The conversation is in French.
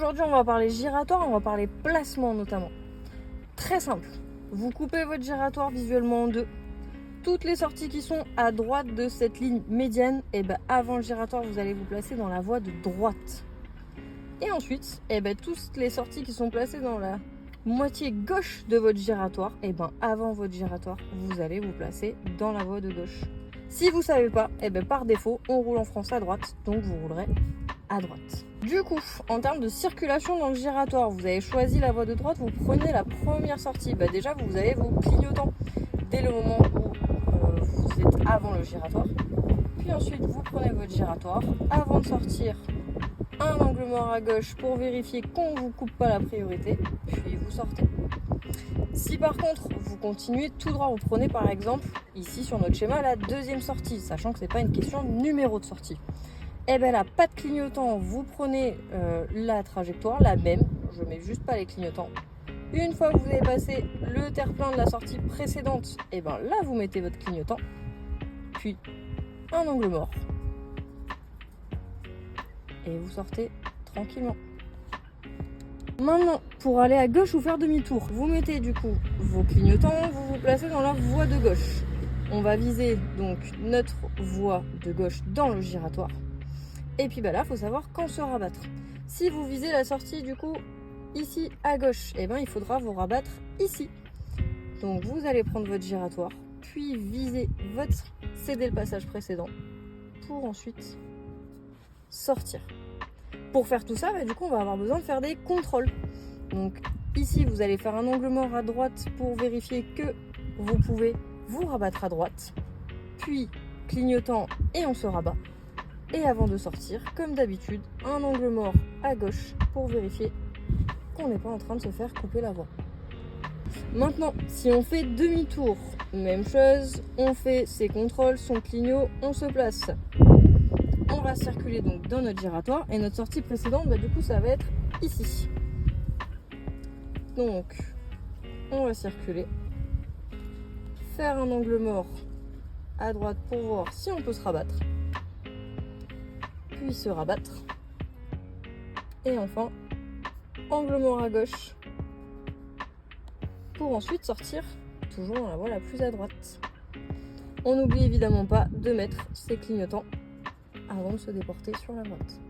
Aujourd'hui, on va parler giratoire, on va parler placement notamment. Très simple. Vous coupez votre giratoire visuellement en deux. Toutes les sorties qui sont à droite de cette ligne médiane, avant le giratoire, vous allez vous placer dans la voie de droite. Et ensuite, toutes les sorties qui sont placées dans la moitié gauche de votre giratoire, avant votre giratoire, vous allez vous placer dans la voie de gauche. Si vous ne savez pas, par défaut, on roule en France à droite, donc vous roulerez à droite. Du coup, en termes de circulation dans le giratoire, vous avez choisi la voie de droite, vous prenez la première sortie. Déjà, vous avez vos clignotants dès le moment où vous êtes avant le giratoire. Puis ensuite, vous prenez votre giratoire. Avant de sortir, un angle mort à gauche pour vérifier qu'on ne vous coupe pas la priorité. Puis vous sortez. Si par contre, vous continuez tout droit, vous prenez par exemple, ici sur notre schéma, la deuxième sortie, sachant que ce n'est pas une question de numéro de sortie. Là, pas de clignotant, vous prenez la trajectoire, la même, je mets juste pas les clignotants. Une fois que vous avez passé le terre-plein de la sortie précédente, là vous mettez votre clignotant, puis un angle mort. Et vous sortez tranquillement. Maintenant, pour aller à gauche ou faire demi-tour, vous mettez du coup vos clignotants, vous vous placez dans la voie de gauche. On va viser donc notre voie de gauche dans le giratoire. Et puis là, il faut savoir quand se rabattre. Si vous visez la sortie du coup ici à gauche, il faudra vous rabattre ici. Donc vous allez prendre votre giratoire, puis viser céder le passage précédent pour ensuite sortir. Pour faire tout ça, du coup, on va avoir besoin de faire des contrôles. Donc ici, vous allez faire un angle mort à droite pour vérifier que vous pouvez vous rabattre à droite. Puis clignotant et on se rabat. Et avant de sortir, comme d'habitude, un angle mort à gauche pour vérifier qu'on n'est pas en train de se faire couper la voie. Maintenant, si on fait demi-tour, même chose, on fait ses contrôles, son clignot, on se place. On va circuler donc dans notre giratoire et notre sortie précédente, du coup, ça va être ici. Donc, on va circuler, faire un angle mort à droite pour voir si on peut se rabattre. Puis se rabattre et enfin angle mort à gauche pour ensuite sortir toujours dans la voie la plus à droite. On n'oublie évidemment pas de mettre ses clignotants avant de se déporter sur la droite.